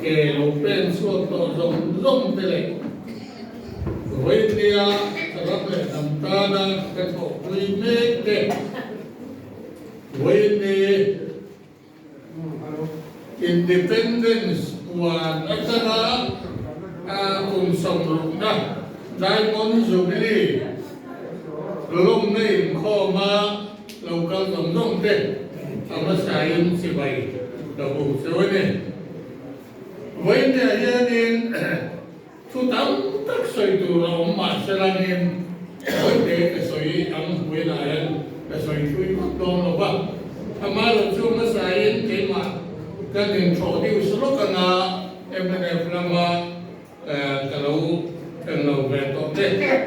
kể lục bên suốt tổ rồng rồng thế này với tia rất là nằm ta đang cái thổ quy mê kể với tia independence và nó ta cùng sống lục đó đại môn dùng đi lúc này khó mà lâu cao rồng rồng thế mà sai chỉ vậy đầu số này với nhà gia đình thu tắm tất sợi từ lòng mà sẽ là nên với để cái sợi ấm với lại cái sợi chui cốt đông nó vậy mà lúc chúng nó sai cái mà cái nên chỗ đi số lúc nào em này làm mà cái lâu về tốt đấy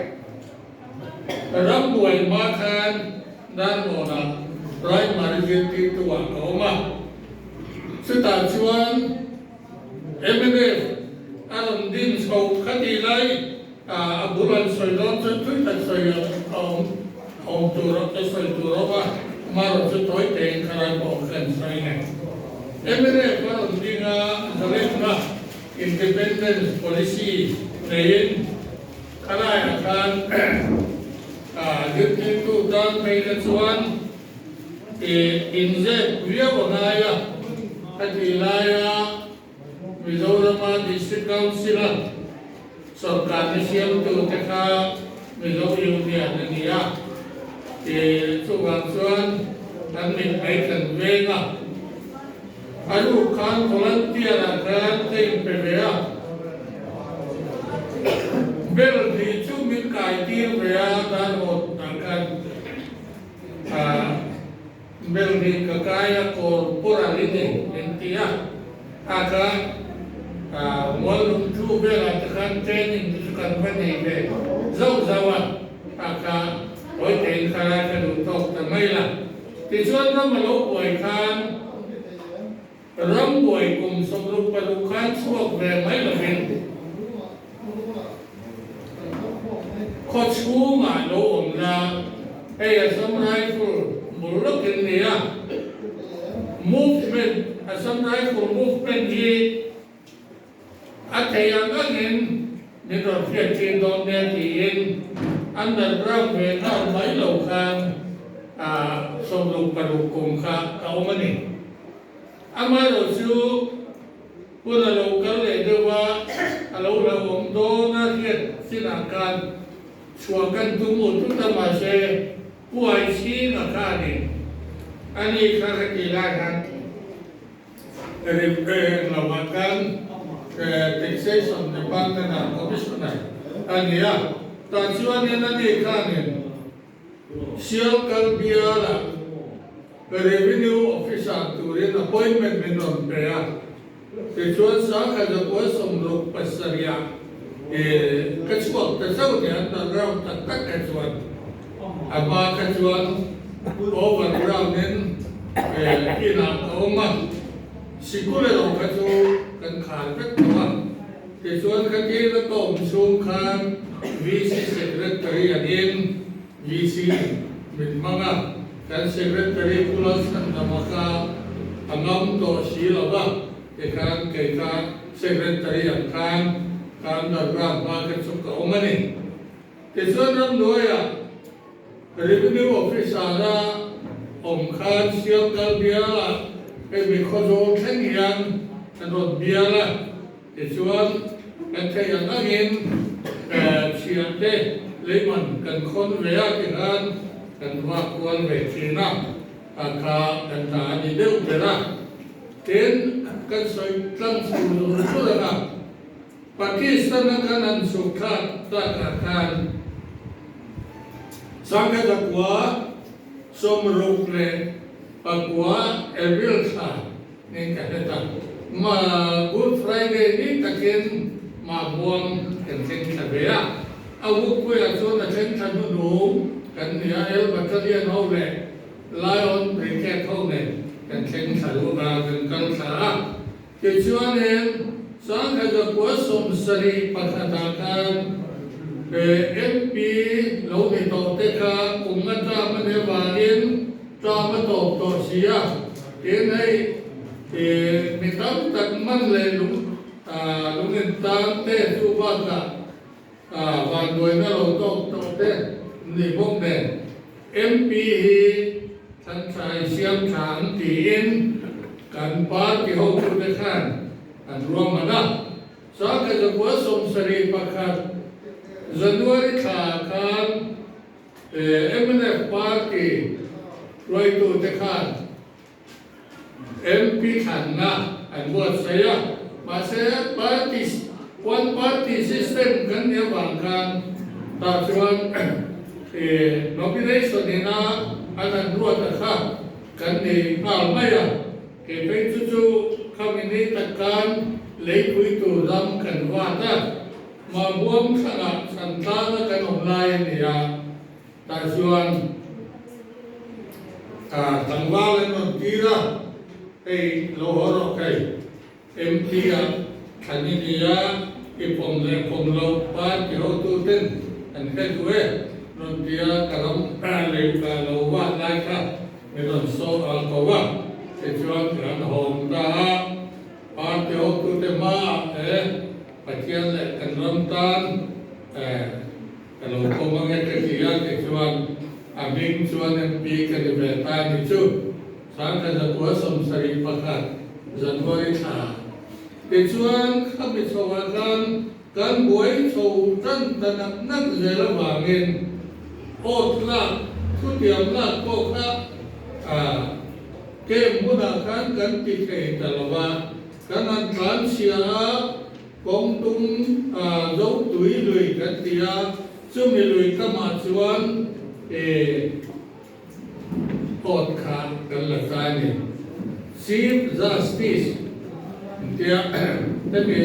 rắm buổi mà khan dan một là rồi mà đi tiếp tục vào mà sự tạo chuan em đây anh din sâu khát đi lại bulan soi đó chân túi thật soi ông tu rồi cái soi tu rồi mà rồi chút tối tiền khai bỏ cần soi này em đây có anh din cái mà independence policy này khai akan dứt tu dan mấy cái chuan inje vía của ngài cái gì lại Mizoram District Council sở cả những xem từ cái khác Mizoram Union này à thì số hàng xuân anh mình phải cần về à anh cũng khán volunteer là khán thêm về về à bây thì chúng mình cải tiến về à đang một akan bây thì cái corporal ini intinya akan walaupun tu bela tekan training tekan mana ini jauh akan oi ten kala kan untuk tamai lah tujuan nama lo boy kan ram boy kum sebelum pelukan suak bermai lebih coach ma lo omna samurai full muluk ini ya movement samurai full movement ini thầy anh nhìn những rồi việc trên đó nghe thì underground về nó mấy lầu khang sông lục và lục cùng khang cao mà nè anh mới rồi chú bữa là lầu cái này đưa qua lầu là ông đó nó thiệt xin ăn can chùa căn tu một chúng ta mà sẽ quay xí là khang nè anh ấy khang cái gì lại hả cái là mà căn taxation department and commissioner anh ya ta chuan nên anh đi khanin sial kalbia la revenue officer turin appointment menon pea te chuan sa kha da ko som lok pasaria ka chuak ta sau ne an round tak tak ka chuan aba ka chuan overground nen ina oma sikule ro ka chu kan khal vek tuan te chuan ka ke la tom chung khan VC secretary adin VC mit manga kan secretary plus kan namaka angam to silawa te kan ke ka secretary an kan da ram ma ke chuk ka omani te chuan ram noya revenue officer ra om khan sial kal biala pe mi khozo thang yang anh rồi bia là để chuan anh thấy anh nghe chuyện đấy lấy mình cần khôn về cái anh cần hoa quan về chuyện nào cả cần ta đi đâu về ra đến cần soi trăng sùn rồi đó là Pakistan kan anh sụt khát ta cả kan sang cái đó quá som rục lệ quá April sa nên cái đó mà Good Friday ni takin mà buông cần xin thề à, ông quay lại chỗ là trên thành phố đủ cần nhà el battalion hậu về Lion Brigade hậu này cần xin thề và cần cần thả thì cho nên sáng cái giờ của sông Sari Pakatan về MP lâu thì tổ tế ca cùng ngân ra mà để vào đến cho mà tổ xía cái này thì mình tắm tận mang lên lúc nên tăng tê su ba cả vạn đuổi nó lâu tốt tê nỉ bông đèn MP hi thân trai xiêm tráng tiền kan pa ki ho tu de khan an ruang mana sa ka jo ko som sari pakhat January tha khan MNF party roi tu de khan MP khan na an buat saya masa party one party system kan dia bangkan ta chuan nomination ni na an ruat ta kha kan ni al maya ke pe chu kami ni takkan lấy quý tu ram kan wa ta ma buông khana santana kan online ni ya ta chuan tangwa le no tira ei lohoro kai MP a khani ni ya ki pom le pom lo pa ki ho tu ten an he tu e non dia kalam le ka lo wa lai kha me don so al ko wa se chuan kan hom ta an te ho tu te ma pathian le kan ram tan kan lo ko ma nge ke ti ya ke chuan a ming chuan MP kan ve ta ni chu sang ka da ko som sari pakhat January tha ke chuan kham ni chawa kan boi chho tan tan nak je la wangin ot la thu tiam la ko kha ke muna kan ti ke talawa kan an kan sia kong tung dấu túi lười kan tia chu mi lười kama chuan ot khan kan la ta ni Chief Justice tia te mi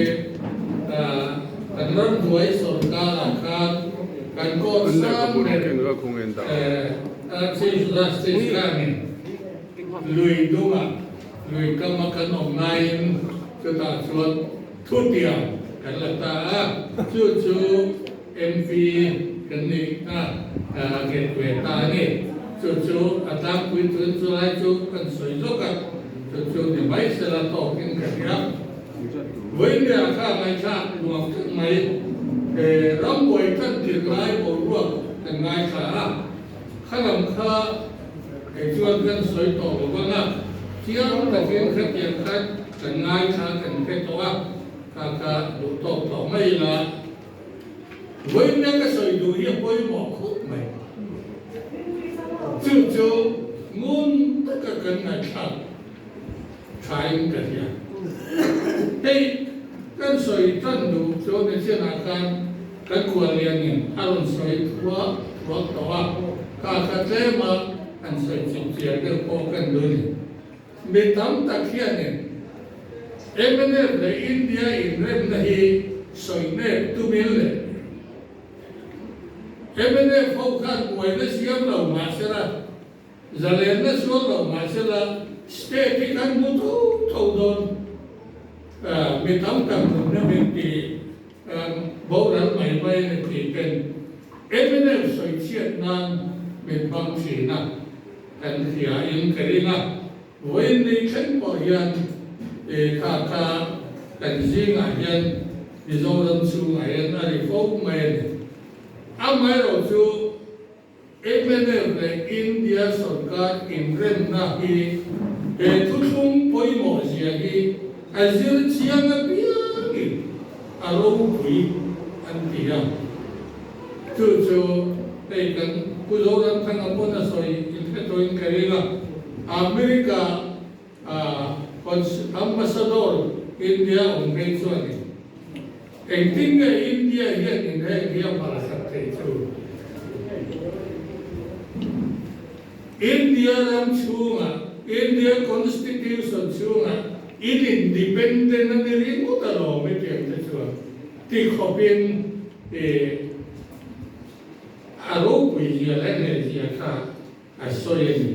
kan ram duai sarkar khan kan ko sam Chief Justice khan lười dunga lười kama kan online cho ta chuan thu tiam kan la ta chu MP kan ni get we ta ni chu atam kui tun chu lai chu kan soi zo ka chu ni mai se la to kin ka ya với nhà kha mai cha luang thức mai ram boi tan ti lai bo ruak kan ngai kha khalam kha chuan kan soi to lo na chiang ta kin kha tiang kha kan ngai kha kan khe to ka du to mai la với nhà cái soi du hi boi mo khúc mai chu ngun tất cả kan ngai kha khai ka ya hey kan soi tan du cho nên chen a kan kwa lian ni alon soi thua to ka te ma an soi chi ke ko kan du ni me tam ta khian ni MNF le India in rem na hi soi ne tu mil le MNF ho khan wai na siam lo ma sera zalen na so lo ma sera state kan mu to don me tam tam na me ti bo ran mai mai ne ti ken MNF soi chiat nan me bang si na kan khia in karina voin ni khan po yan kha kan jing a yan di zo ram chu a yan a ri fo mai a mai ro chu MNF le India sarkar in rem na hi thu thum poi mo sia hi azir chiang a pia ki a ro pui an tia chu kan ku zo ram khan a pona soi in kha to in karina America ambassador India ongeng suani engting India hian in dia para sakte chu India ram chunga India constitution chunga in independent ani ri mu ta lo me ke ta chu ti khopin aro pu ya la ne ya kha a soyeni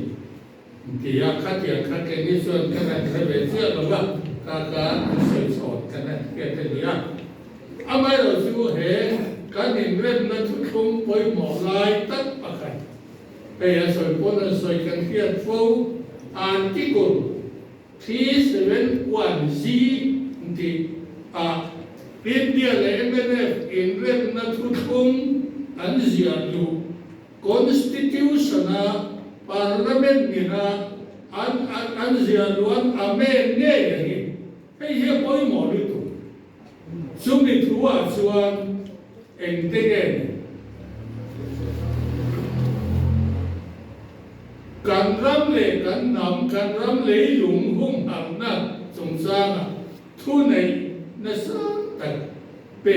dia khat ke ni suan kana thebe sia lo ba ka soi sot kana ke te dia amai ro chu he kan in rem na thu thum poi mo lai tak pakai ya soi pon soi kan hian fo article 371C ti India le MNF in rem na tutung an ziadu constitution na parliament ni na an ziadu an amen ne ni hei he poi mo ni tu sum ni tua chuan eng te gen kan ram le lung hung ham na chung sang thu nei na sa tak pe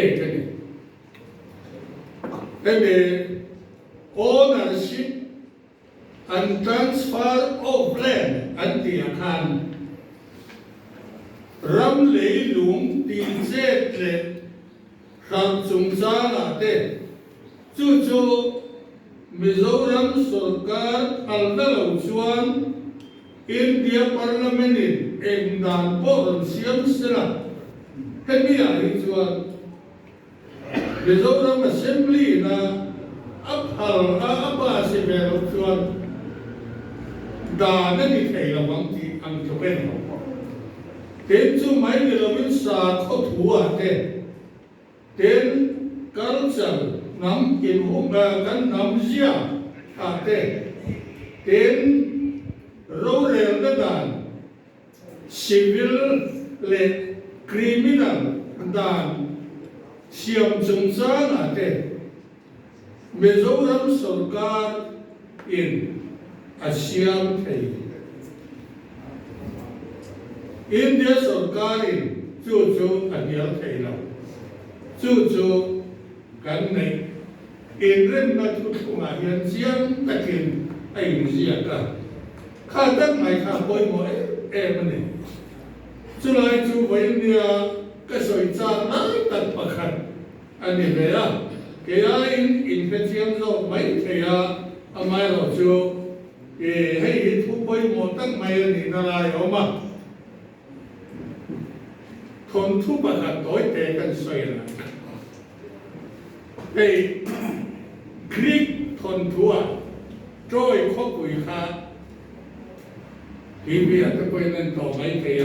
kan ni ownership and transfer of land an ti akan ram le lung tin zet le ram chung sang te chu Mizoram Sarkar aldalo chuan India Parliament in engdan poron siam sila hemi ai chuan Mizoram Assembly na aphal apa se belo chuan da na ni thei lawang ti ang choben ten chu mai ni lawin sa kho thua te ten culture nam in kan nam zia te ten role na dan civil le criminal dan siam chung sa te Mizoram Sarkar in Asiam thei India Sarkar in chu anial thei lo chu kan nei in rem na tu nga hian chiang takin ai zia ka kha tak mai kha poi mo mani chulai chu voinia ka soi cha nai tak pakhat ani vera ke in pethiam zo mai theya amai ro chu hei thu poi mo tak mai ni na lai oma thon thu pakhat toi te kan soi la hei Greek thon thua trôi khó quỷ kha thì bây giờ tôi quên nên tổ mấy kia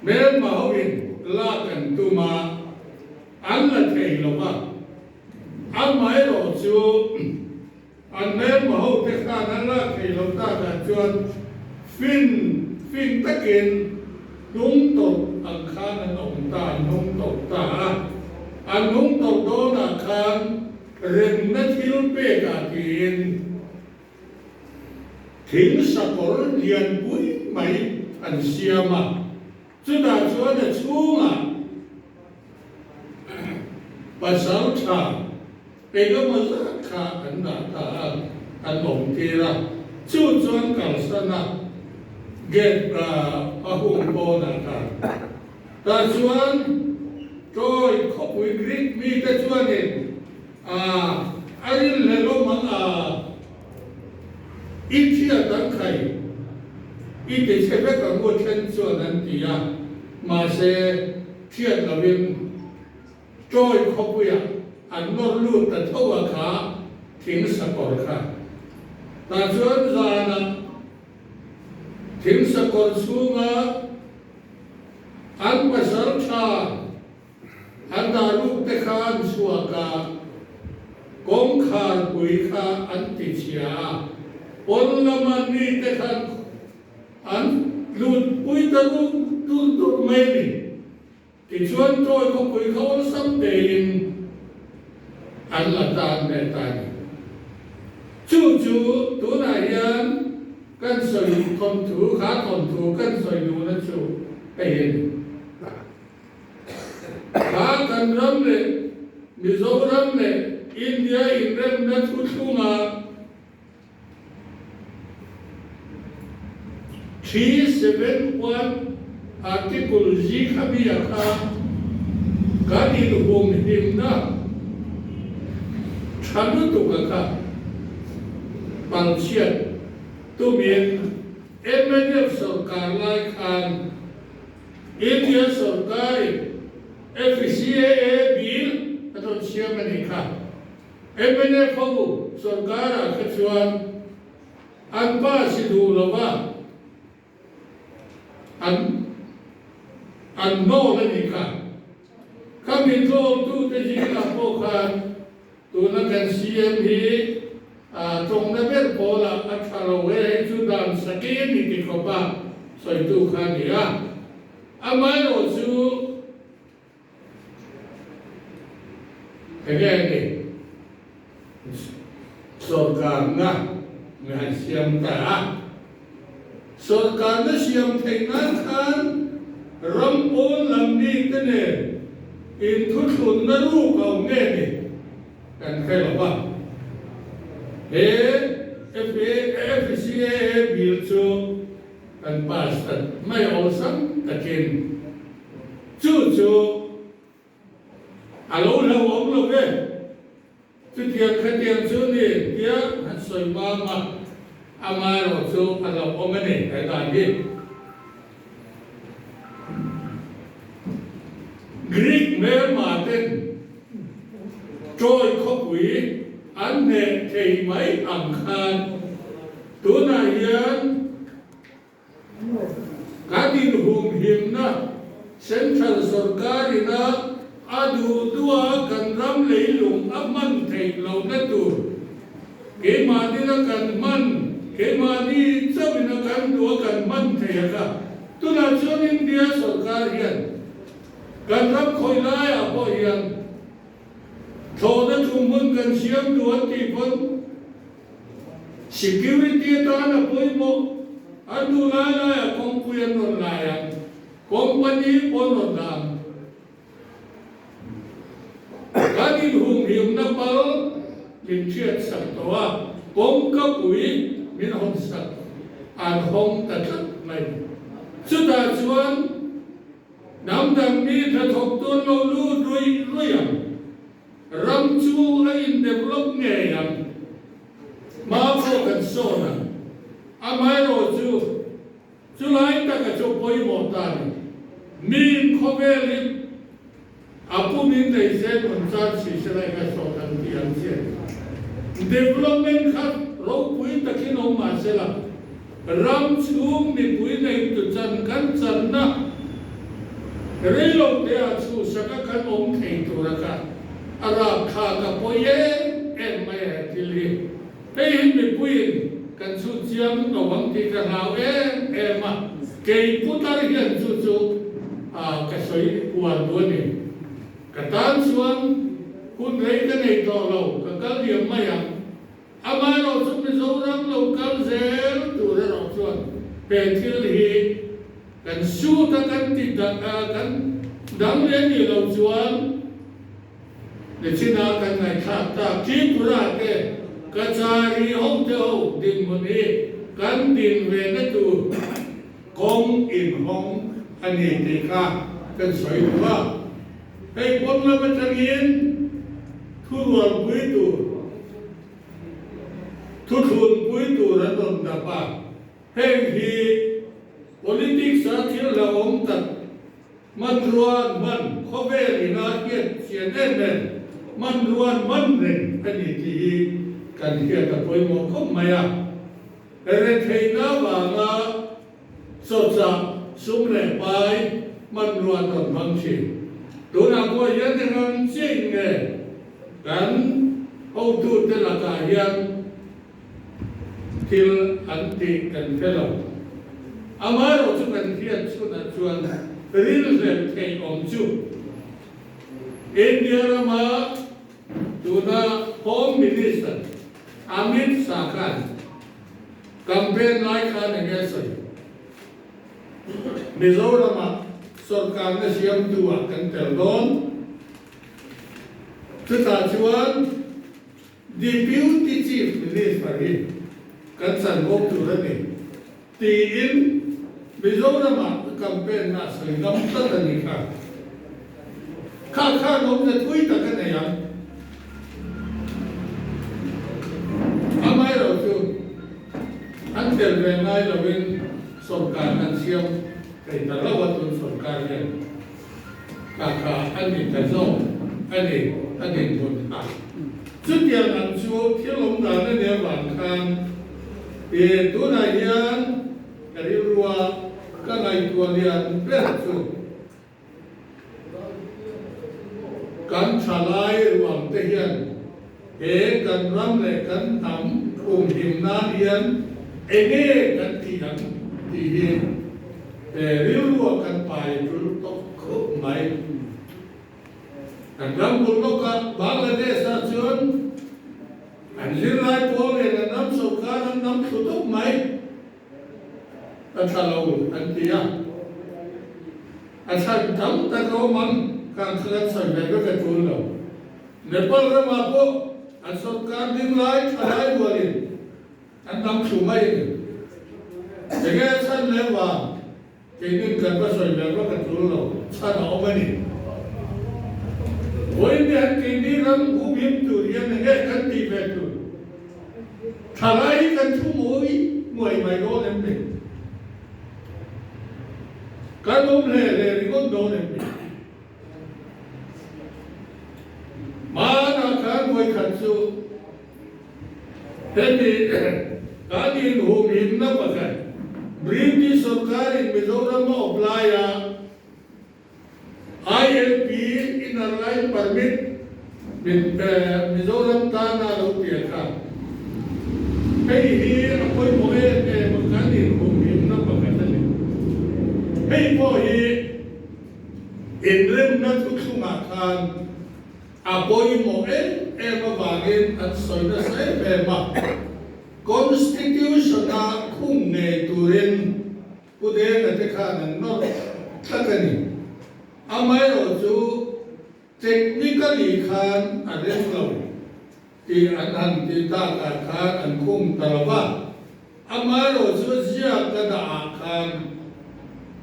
nếu mà hậu in la cần tu mà ăn là thầy lộc à ăn mấy đồ chú ăn nếu mà hậu thế kha ăn là thầy lộc ta là chuan phim tất kiến đúng tục ăn kha là ông ta đúng tục ta ăn đúng tục đó là khan rừng nó thiếu bê cả tiền thính sa cổ liền bụi mấy ăn xia mà chú ta chúa là chú mà bà sáu trà bê có mà rất khá ăn đã ta ăn bổng kia ra chú chuan cả sân à ghét hùng bồ nà ta chuan trôi khó bụi Greek mi ta chuan này anh lấy lo mang ít chia tăng khai ít để chế biến các món chân cho nên thì mà sẽ chia là bên trôi khó bụi anh nó luôn ta thâu à khá thính sa cổ khá ta chuan ra na thính sa cổ xuống anh phải sáng cha anh đã lúc te khan xuống cả công khai bùi kha anh tị chia ôn làm anh đi te khan anh lụt bùi ta lụt mấy đi thì chuan trôi có bùi kha ôn sắm tiền anh là tan để tan chú tú này yan căn soi thôn thủ khá thôn thủ căn soi đủ nó chú tiền khá căn rắm lệ Mizoram lệ India in rem na tutunga 371 article G khabi akha kani hum himna chanu tu ka pangchiat tu min MNF sarkar lai khan India sarkar FCAA bill atau siapa nikah MNF fagu sarkar kecuan anpa sidu lova อันโน่นั่นเองค่ะข้ามีโทษตู้ที่ที่เราพบกันตัวนักการเสียงที่ตรงนั้นเป็นพอละอัตราเวจุดานสกีนี่ที่เขาบ้าใส่ตู้ขันเนี่ยอามาโนจูเห็นไหมนี่สุรการนะงานเสียงตาสุรการนั้นเสียงเทนั้นขันรำโอนลำนี้กันเนี่ยอินทุชุนนั้นรู้เขาเงี้ยนี่กันใครหรอวะเอฟซีเอบิลจูกันพาสตัดไม่เอาสังตะเกียนจู่อาลูเราอมลูกเอ้จุดเทียนขัดเทียนจู่นี่เดียหันสวยมาอามาเราจู่อาเราอมไม่ได้แต่ตอนนี้กรีกเมื่อมาเต้นโจยขบุยอันเนเทไหมอังคารตัวนายยันการดินหุ่มหิมนะเซ็นทรัลสุรการินะอาดูตัวกันรำเลยหลงอับมันเทเราเนตูเกมาดีนักกันมันเกมาดีเจ้าบินักกันตัวกันมันเทก็ตัวนั้นชนอินเดียสุรการินกันรับคอยไล่อาพอยังโทษทุกคนกันเสียงตัวที่พ้น security ตาหน้าป่วยโมอันดูไล่คงคุยนนไล่คงปนีปนนดามการที่หุ่มหิมนับเปล่าลินเชียสักตัวคงกับคุยมินหงสักอันหงตัดไม่สุดท้ายส่วนน้ำดำนี้ถ้าถูกตัวเราลู่ด้วยยังรำชูไอ้อินเดเวลลอปเงี้ยมาโฟกัสโซนะอามาโรจูไลตากระจกไปหมดตานีมีนขบเวลิอาปุมินได้เซ็นมันจัดสิเสร็จก็โซตันที่อันเสีย development ครับเราคุยตะกี้น้องมาเสร็จแล้วรำชูมีคุยในตุจันกันจันนะเรื่องเราเดียชูสักกันองค์เทตัวกันอาราบข้ากับพ่อเย่ไม่ที่ลีเฮ้ยมีปุยกันสุดยังระวังที่กันเรามาเกี่ยพุทธารีกันสุดก็สวยกว่าตัวนี้ก็ตามส่วนคุณเรื่องกันในตัวเราก็การเรียนไม่ยังอามาเราสุดที่สุดเราการเซลตัวเราส่วนเป็นที่ลีกันสู้กันติดกันดังเรื่องนี้เราส่วนเดี๋ยวที่นากันในข้าตาคิดว่าเด็กกระจายห้องเดียวดินมันนี้กันดินเวนัตูกองอินห้องอันนี้ที่ข้ากันสวยว่าให้คนละมันจะเรียนทุกวันปุยตูทุกคนปุยตูระดมดับบ้าให้ที่ politics ที่เราอมตัดมันรวนมันข้อเวรีนาเกียรติเสียเด่นมันรวนมันเร่งอันนี้ที่กันเกี่ยวกับตัวมองเขาไม่อะเรื่องที่น่าว่าง่าสดสับสุ่มเร่งไปมันรวนตอนบางทีตัวนักว่ายังไงจริงไงกันเอาดูแต่ละการยังที่อันที่กันเท่าอามาเราจะกันเที่ยวชวนชวนเรื่องเรื่องที่องจูอินเดียมาดูนะโฮมมินิสเตอร์อามิตสาขันแคมเปญไล่ขันอย่างเงี้ยสิมิโซรามาสุรการเนี่ยเสียงตัวกันเตลอนสุดท้ายชวนดิบิวตี้ชีฟมินิสเตอร์กันสันโบกตัวนี้ตีอินมิโซรามาแคมเปญน่าสนใจตั้งแต่นี้ค่ะข้าน้องจะคุยกันกันยังอาไม่เราจูอันเดียวกันง่ายเราเป็นสงการอันเชี่ยวแต่แต่ละวันตุนสงการเนี่ยข้าอันนี้จะโซ่อันนี้บนอ่ะจุดเดียวกันชูที่ลงดานเนี่ยหลังคันเป็นตัวนายยันกระดิ่งรัวก็นายตัวเรียนเพื่อชู กันทลายรวมเทียนกันรำเลยกันทำหิมนาเดียนกันที่ยังที่เห็นแต่เรื่องกันไปจุดตกคุกไหมกันรำบุญโลกบางประเทศชนอันนี้ไรพวกเนี่ยน้ำสุขาน้ำสุดทุกไหมอันทะเลาะอันที่ยังอันฉันทำแต่เขามันการเคลื่อนไหวก็จะจุลเราเนปาลเรามาพวกอันสุขาดิ้งไรอะไรบริอันน้ำสุไม่แต่แค่ฉันเลยว่าเกี่ยงกันว่าสวยแบบว่าจะจุลเราฉันเอาไม่นี่วันนี้เกี่ยงนี้เราผู้บินตัวเรียนเนี่ยกันตีแบบตัวถ้าไรกันชั่วโมงมวยไม่โดนเองการลงเรือก็โดนเองมาหน้าการมวยขัดสู้เห็นดิการยิงหูหินนับกันบริษัทสกัดมิโซรัมอัพไลน์ ILP in a line permit with Mizoram Tana Lotiaka. Hey, here, a point for a Mokani whom him not Pakatani. Hey, for he in Rim Natukumakan, a boy more ever bargain at Soda Saipema. Constitutional Kumne Turin, Ude at the Kanan, not Takani. Amai roju technically kan ada belum di anan di tak akan angkum terlalu. Amai roju siap kada akan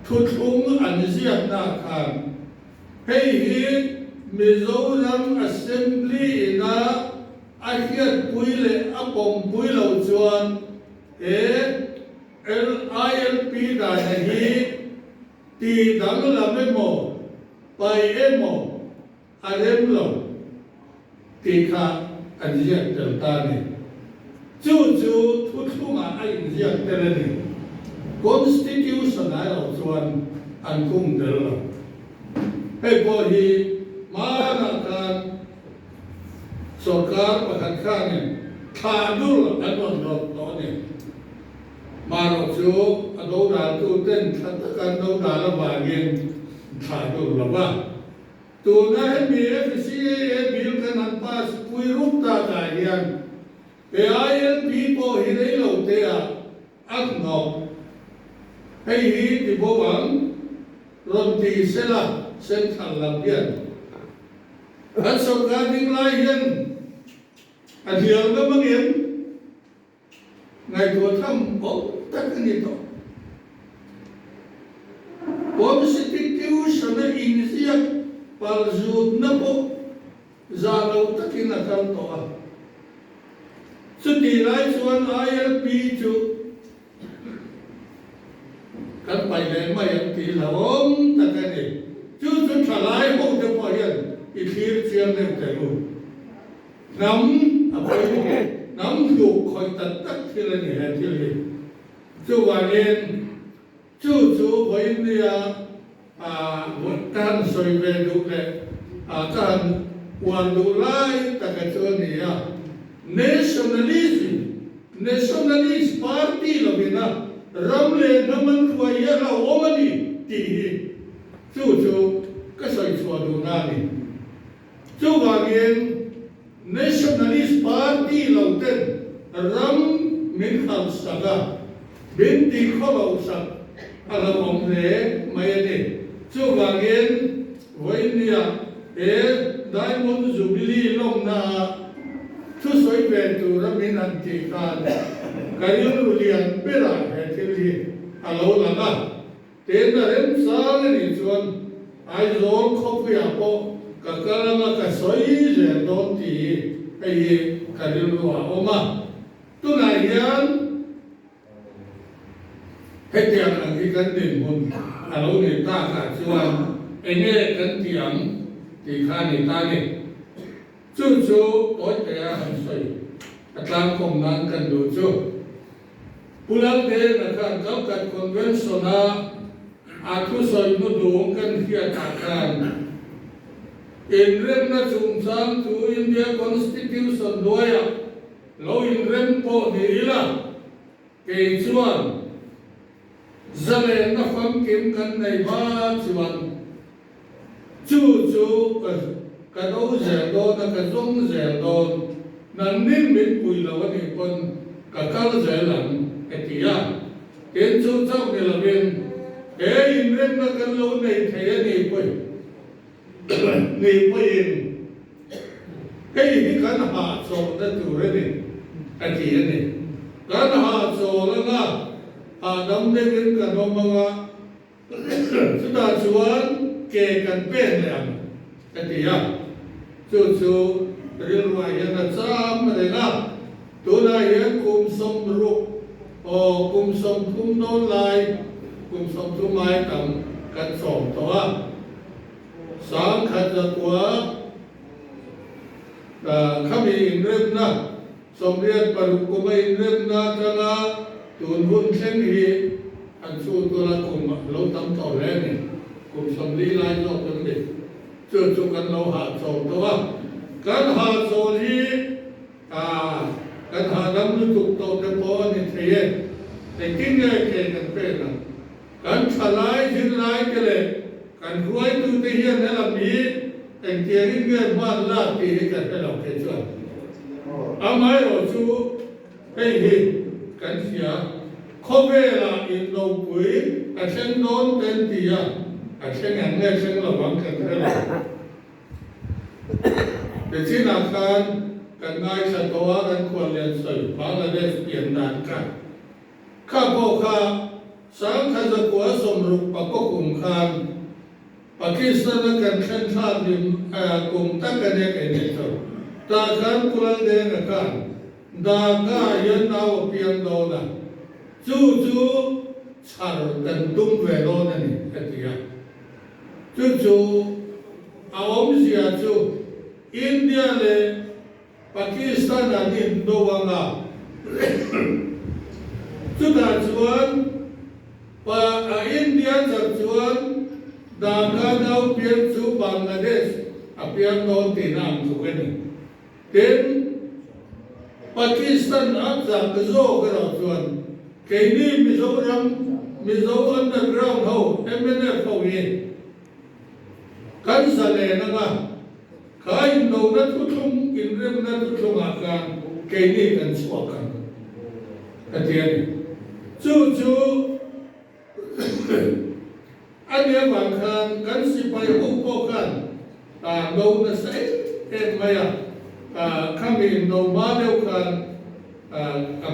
tutung an siap nak akan. Hei Mizoram Assembly ina akhir puile apom puilau juan LILP dah ni di dalam memo by emo ademlo tika anjia tertani juju tutuma anjia terani constitution ayo tuan angkum terla hey bohi mana kan sokar pakatkan thadul anon dot ni maro ju adoda tu ten thatakan adoda la bagin thadul la ba tu na BFC bill kan pas pui rup ta kaian AILP po hirei lo te a akno hei hi ti bo wang ron ti sela central lampian an so ka ding lai hian a hial ga mangin ngai tu tham bo tak ni to Constitution inisiat paljud na po zalaw takin akal to a so tilay suan ILP ju kan pailay mayang tilawong takani ju thalay ho de po yan iphir chiang nem telu nam apoy nam yu khoi tat tak thilani han thili chu wanen chu boin dia tan soi ve du le kan wan du lai takachoni ya nationalist party lo bina ramle naman khwaya la omani ti chu ka soi chwa du na ni chu wagen nationalist party lo ten ram min khal saga binti kholo sak ala omre mayane chu wagen voinia diamond jubilee long na thu soi ve tu ramin an ti kan kayun rulian pera he thili alo langa te na rem sal ni chuan ai zol khop ya po ka kalama ka soi je don ti ai kayun wa oma tu na yan hetian ang ikan din mun alo ni ta ka chuan enge kan tiang ti khani ta ni chu oi te a han soi atlang kom nan kan du chu pulang te na kan kap kan convention na a thu soi nu du kan hia ta kan in rem na chung sang chu India Constitution doya lo in rem po ni ila ke chuan zale na fam kim kan nei ba chuan chu ka do zel do na ka zong zel do nan nin min pui lo ani pon ka kal zel lan etia ken chu chau ni la ben e in rem na kan lo nei the ni poi ni poi in cái gì cái hạ số đã tu rồi này, cái gì này, cái hạ số là nga, hạ đâm đến cái nó mà nga, chúng ta chuan kề cần bên này, cái gì à, chú riêng ngoài hiện là sao mà đây nga, tôi là hiện cùng sông rục, cùng sông thung nôn lại, cùng sông thung mai tầm cái sông đó, sáng khát ra quá. Kami inrem na somriat paruk ko may inrem na kanga tunhun sen hi ang su to la kum lo tam to le ni kum somli lai no kun ni chu kan lo ha so to wa kan ha so hi kan ha nam lu tuk to te po ni thie te king nge ke kan pe na kan thalai hin lai ke le kan ruai tu te hian na la mi anh kia cái người mà là thì cái cái lòng cái chuyện, ai ở chỗ cái gì cái gì à, không về là in đầu quý, xem đón tên gì à, xem ngắn nghe xem là vắng cái này, để chỉ là cái ngay sau đó cái quan liên sự, bằng là để tiền đàn cả, các bộ khác sáng khai ra của sông rục và có cùng khan Pakistan kan khan tha dim kum ta kan ne ke ne to ta kan kulal de na kan da ka yan naw pian do na chu char kan tum ve do na ni atia chu awam sia chu India le Pakistan ani do wanga chu ta chuan pa India char chuan Daga daw pian su Bangladesh apian don tinam su kani then Pakistan abza kazo karo chuan kaini Mizo underground ho MNF ho ye kan sale na nga kain do na tutung inrem na tutung akan kaini kan suakan atian chu anh em bạn khang cán sĩ bay hút po khang đâu là sẽ em mày khang miền đâu ba đeo khang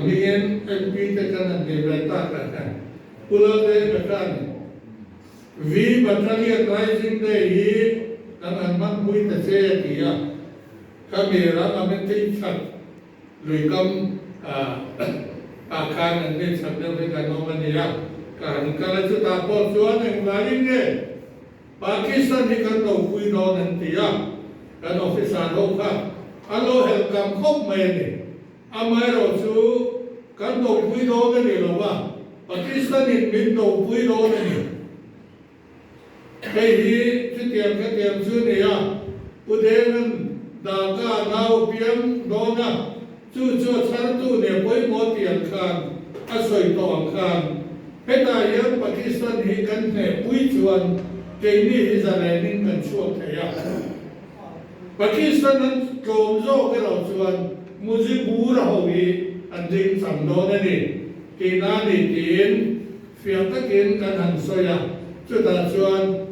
miền MP te khang để về ta khang pula te khang vì battalion rising day hi đang ăn mắc mũi te xe kìa khang miền đó là mình thấy chặt lùi cầm khang anh nên chặt đeo với cái nó mình nhá kalau kita perjuangan yang lainnya, Pakistan ikan tahu kuido nanti ya, kan ofisar lokal, kalau helkam kop meni, amai rosu kan tahu kuido nanti loba, Pakistan ini tahu kuido nanti, kayak setiap sini ya, udah daga nau piang dona, cucu satu ne boy motian kan, asoi toang kan. Hết đại yang Pakistan hi kan ne pui chuan ke ni Israel ning kan chuak thaya Pakistan an kom zo ke lo chuan mujibur ho hi an ding sam do na ni ke na ni tin fiang ta ken kan han soya chu ta chuan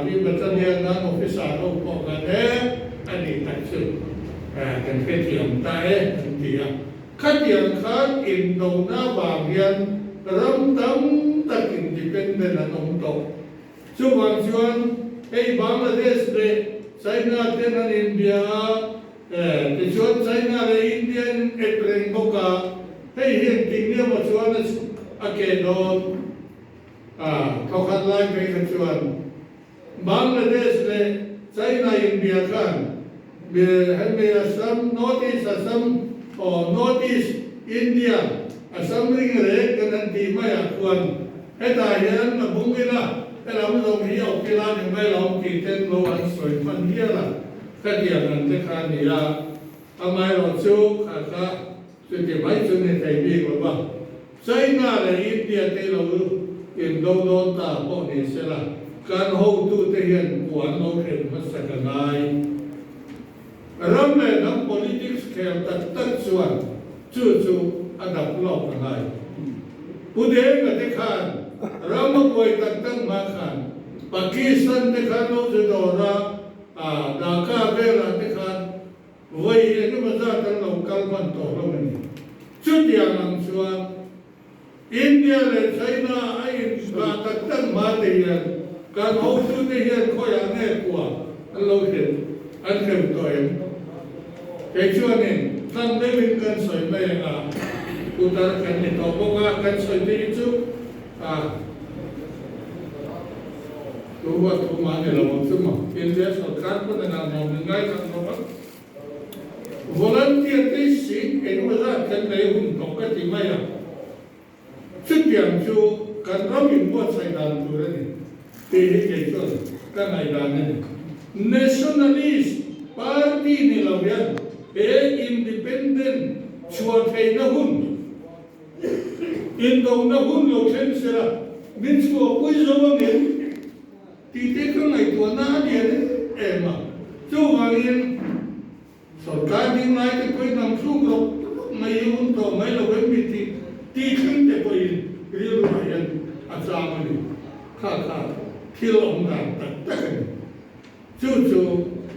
vi battalion na officer ho ko ga ne ani tak chu kan ke tiam ta e ti ya khat yang khan in do na ba hian ram tam tak independent anong to. So chuan hey Bangladesh le China ten an India the chuan China le Indian epreng boka hey hian ting ne mo chuan ake do thokan lai pe chuan Bangladesh le China India kan be Assam Northeast Assam or Northeast India Assam ring re kan ti mai akuan he ta yan na bungila cái lòng lòng hi học cái là những cái lòng kỳ tên lô ăn soi phân hi là cái gì ăn cái khăn gì à anh mai rồi chú khá chú cái mấy chú này thấy biết rồi ba China là India tây lâu in đâu đâu ta bộ này sẽ làการhậu tu thể hiện quan lâu hiện mất sạch này rắm này nắm politics khéo tất tất chuẩn chú anh đọc lọc này bố đề cái thế khan rắm một quầy tất tất mà khan Pakistan thế khan lâu rồi đó ra Dhaka về là thế khan vậy cái mà ra tăng lâu cao quan tổ lâu này chút tiền làm chuẩn India là China ai là tất tất mà thể hiệnการhậu tu thể hiện khóอย่างแน่กว่าอันเราเห็นอันเห็นตัวเองไอ้ช่วงนี้ท่านได้เป็นการสอยไม่อุตระกันในตัวบอกว่าการสอยที่จุรู้ว่าทุกมาเนี่ยเราบอกสมองอินเดียสกัดก็ในนามเราหนึ่งง่ายกันเราบอกวอลันเทียร์ที่สิ่งเองว่าจะกันในหุ่นตกก็จริงไหมล่ะซึ่งอย่างชูการรับอินวัดใส่ดานตัวนี้ที่เกี่ยวกับในด้านนี้ nationalist party นี่เราเรียนindependent ชัวร์ไทยนะหุ่นอินโดนะหุ่นเราเช่นเสียมินชัวร์ปุ้ยโซ่เงินที่เด็กข้างในตัวน้าเนี่ยมาจู่ว่าเงินสอดการดิ้งไล่ที่ไปนำสู้เราไม่ยุ่งต่อไม่เราเว้นมิติที่ขึ้นแต่ไปเรียนรู้อย่างอาจารย์มันข้าที่ลงการตัดแต่กันจู่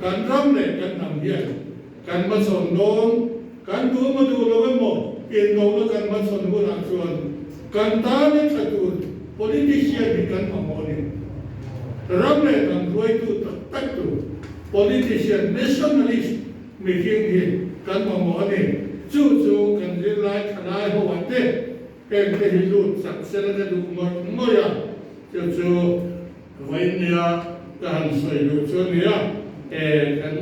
การร่ำเร็จกันนำเยี่ยมการมาสอนน้องการดูมาดูเราไม่หมดเอ็นน้องแล้วการมาสอนคนอ่านชวนการตาเนี่ยชัดดู politician ที่การทำอะไรร่ำเร็จกันด้วยตัวตัดตัว politician nationalist มีเพียงที่การทำอะไรจู่กันเรียนรายขนาดหัวเต้เป็นที่รู้สักเสร็จแล้วดูหมดอย่างจู่วันนี้การสอยดูช่วงนี้กัน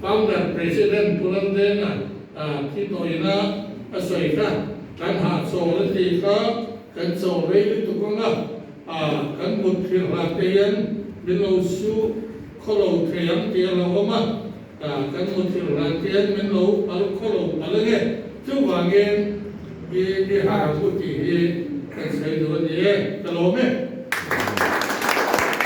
founder president ตุลันเดนที่ตัวนี้สอยกันการหาโซ่ที่ก็กันโซ่เรื่องทุกคนกันบุตรที่รักเตียนเป็นเราสู้ข้อเราเทียมเตียนเราเข้ามากันบุตรที่รักเตียนเป็นเราเอาข้อเราอะไรเงี้ยทุกวันเงี้ยที่หาผู้ที่กันสอยดูนี่ตลอดไหม